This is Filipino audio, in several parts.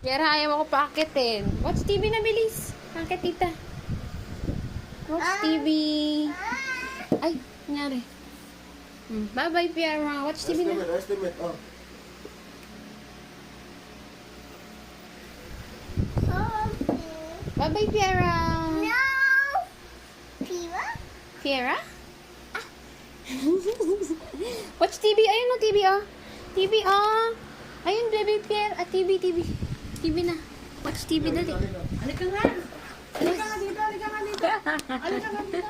Yara, ayaw ako paakitin. Watch TV na, bilis. Akit, tita. Watch TV. Ay, nangyari. Bye-bye, Piera. Watch TV na. Estimate, oh. Bye-bye, Piera. No! Pira? Piera? Watch TV. Ayun no, TV, oh. TV, oh. Ayun, baby Pierre. TV. TV na. Watch TV dali. Halika nga. Halika nga dito. Halika nga dito. Halika nga dito.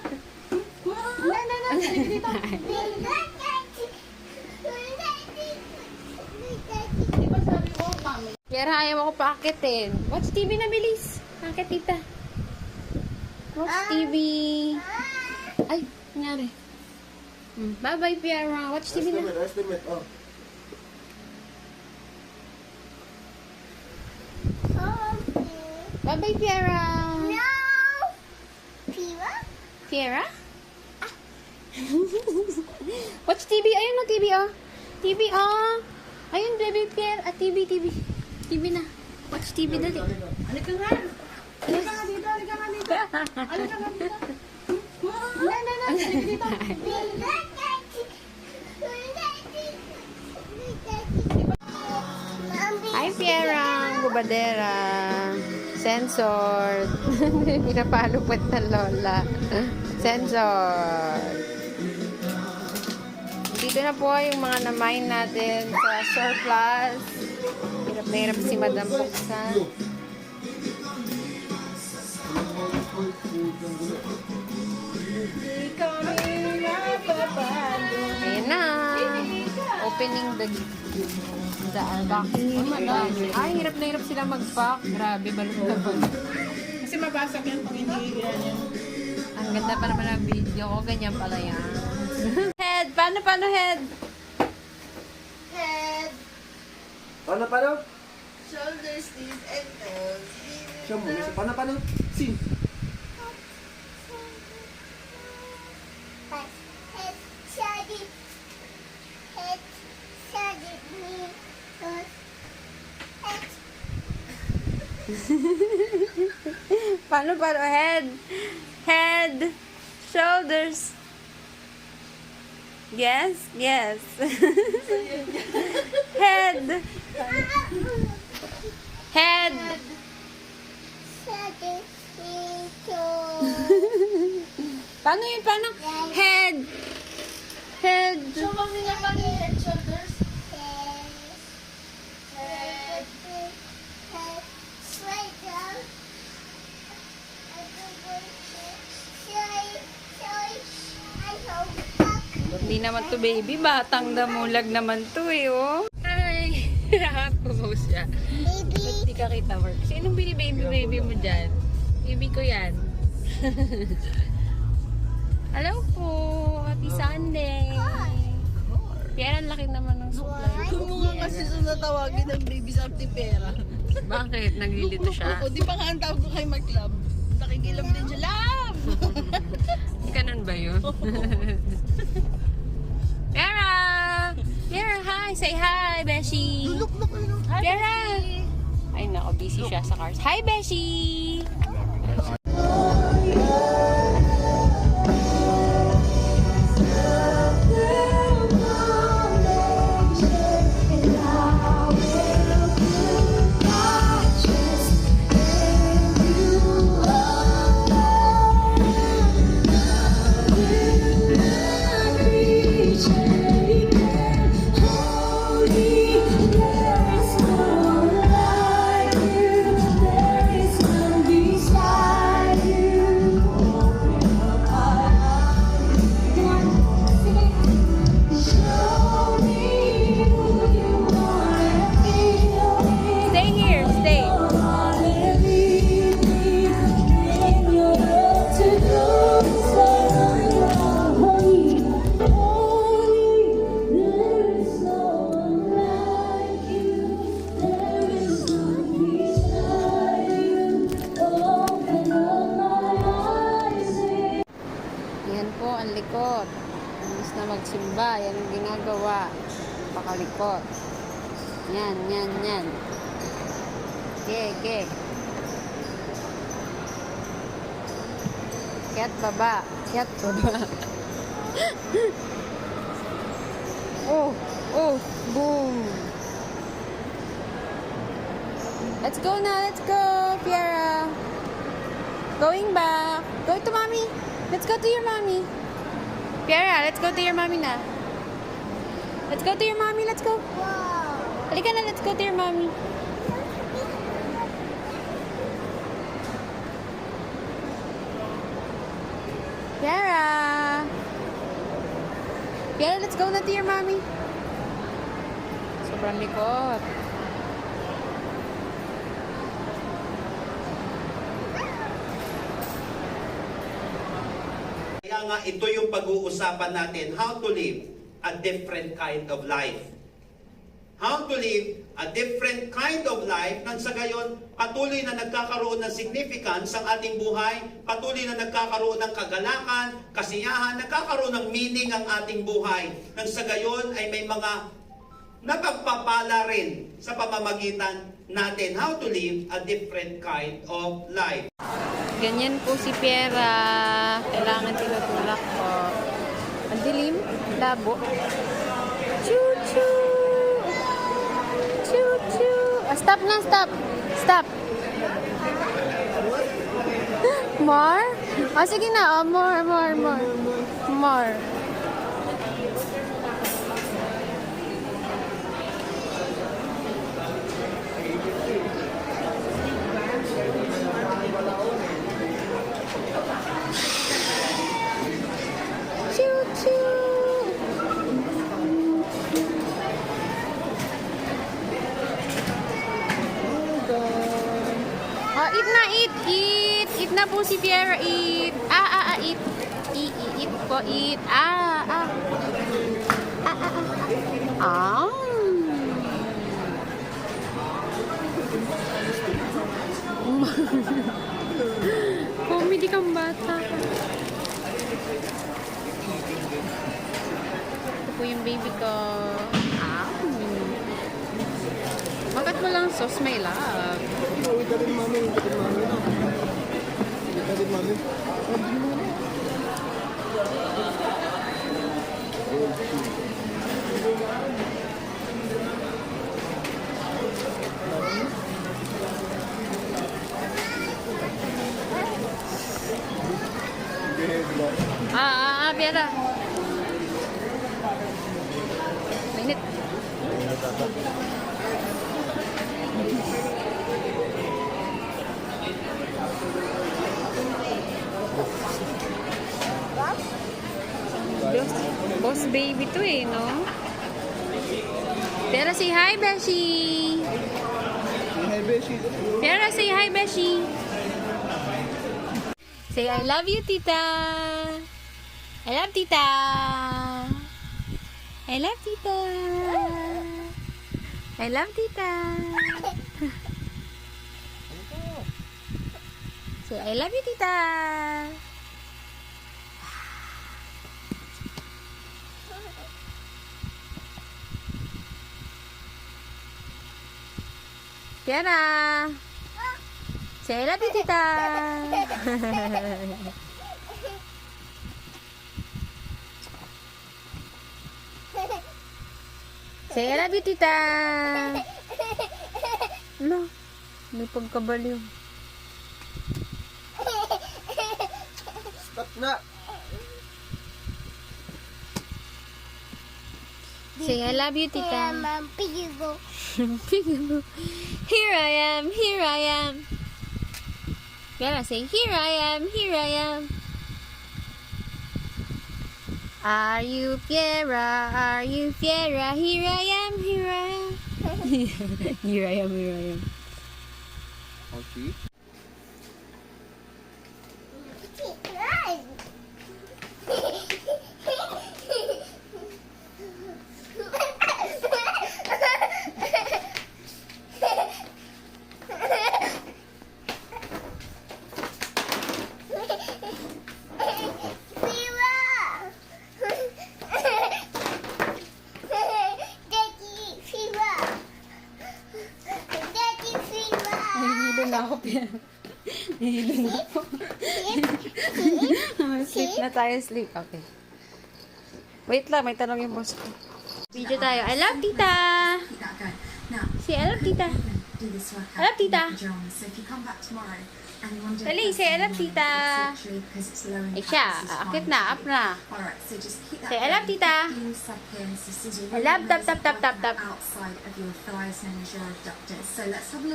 Halika dito. Di ba sabi ko, pangit? Piera, ayaw ako paakitin. Watch TV na, bilis. Akit, tita. Watch TV. Ay, nangyari. Bye-bye, Piera. Watch TV na. Estimate, oh. Bye-bye, Piera. No! Pira? Piera? Watch TV. Ayun no, TV, oh. TV, oh. Ayun, baby Pierre. TV. TV na. Watch TV dali. Halika nga. Halika nga dito. Halika nga dito. Halika nga dito. Halika dito. Hi, Piera. Gubadera. Sensor. Pinapalupot ng lola. Sensor. Dito na po yung mga na-mine natin sa surplus. Hirap na hirap si Madam buksan. Ayan na. Opening the unboxing. Oh my God. Ay, hirap na hirap sila mag-pack. Grabe, balot na balot. Kasi mabasag yan pag hindi yan. Ang ganda pa naman ang video ko. Ganyan pala yan. Head! Paano head? Head, Paano? shoulders, knees, and toes. Siya mo, paano? Sing. Head, shoulders, knees, toes, head. Paano? Head! Head! Shoulders! Yes. Head! Head! Shoulders, knees, toes. Paano yun? Head! Head! So, kami naman yung head shoulders. Head, straight down. I hold back. Hindi naman to baby. Batang damulag naman to oh. Ay! Nakapumose siya. Baby. Hindi ka kita work. Sinong baby mo dyan? Baby ko yan. Hello po! Happy Sunday! Pierre, ang laki naman ng supply. Kung mo nga kasi sa natawagin ng baby sa Pera. Bakit? Naglilito siya? O, di pa nga ang tawag ko kay Mark Love. Nakikilap din siya. Love! Ganun ba yun? Piera! Piera, hi! Say hi, Beshi! Piera! Ay, nako, busy siya sa cars. Hi, Beshi! Stay here, stay. Yan po ang likod. Imbis na magsimba, yan ang ginagawa. Pakalikot. Yan. Ge. Kiat baba. Oh, boom. Let's go now, let's go, Piera. Going back. Go to mommy. Let's go to your mommy. Piera, let's go to your mommy na. Let's go to your mommy, let's go. Wow. Halika na, let's go to your mommy. Piera, let's go na to your mommy. Sobrang likot. Kaya nga ito yung pag-uusapan natin, how to live a different kind of life. How to live a different kind of life nang sa gayon patuloy na nagkakaroon ng significance ang ating buhay, patuloy na nagkakaroon ng kagalakan, kasiyahan, nagkakaroon ng meaning ang ating buhay. Nang sa gayon ay may mga napagpapala rin sa pamamagitan natin how to live a different kind of life. Ganyan po si Piera. Kailangan tinutulak po. Ang dilim, labo. Choo-choo! Choo-choo! Ah, stop na, stop! Stop! More? Ah, sige na. Oh, more. More. Oh, eat na, eat. Eat na po si Piera, eat. Eat. Eat po, eat. Comedy kang bata. Ito po yung baby ko. Bakit mo lang sauce, my love? Ito din mami. Piera. Mainit. Boss baby to eh, no? Piera, say hi, Beshi. Hi, Beshi. Piera, say hi, Beshi. Say, I love you, tita. I love tita. I love tita. I love tita. Say, I love you, tita. Piera. Say, I love you, tita. Say, I love you, tita. No, may pagkabaliw. Stop na. Say, I love you, tita. Piggy-go. Peekaboo. Here I am, here I am. Piera, say, here I am, here I am. Are you Piera? Are you Piera? Here I am, here I am. Here I am, here I am. Okay. Run. Daddy fever. na ako, Pierre. Nahilo na ako. Sleep na tayo, sleep. Okay. Wait lang, may tanong yung boss ko. Video tayo. I love tita! Say, I love tita. I love tita. Dali, say, I love tita. Eh siya, akit na, up na. Say, I love tita. I love tap, tap, tap, tap, tap.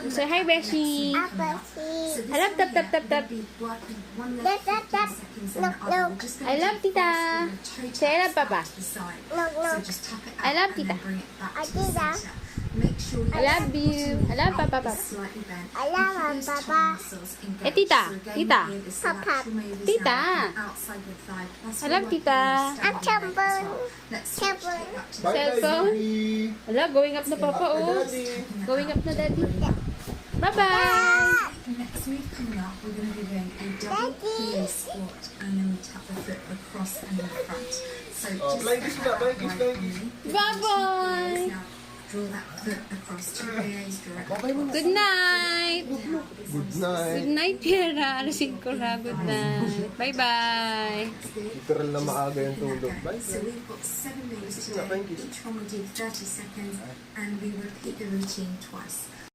Say, hi, Beshi. I love tap, tap, tap, tap. Tap, tap, tap. No, no. I love tita. Say, I love papa. No, no. I love tita. Tita. I love you. I love papa, papa. I love Papa. Eh, tita. Tita. Papa. Tita. I love tita. I'm Chamber. Chamber. Cellphone. baby. Wala, going up na papa, oh. Daddy. Going up na daddy. Bye-bye. Next move coming up, we're going to be doing a double PA squat and then we tap the foot across and in front. So just flying kiss na, flying kiss, flying kiss. Bye-bye. now draw that foot across 2 PAs directly. Good night. Good night. Good night, Piera. Alasin ko na. Good night. Bye-bye. Literal na maaga yung tulog. Bye. So we've got 7 moves Kiss today. na, thank you. Each one we do 30 seconds and we repeat the routine twice.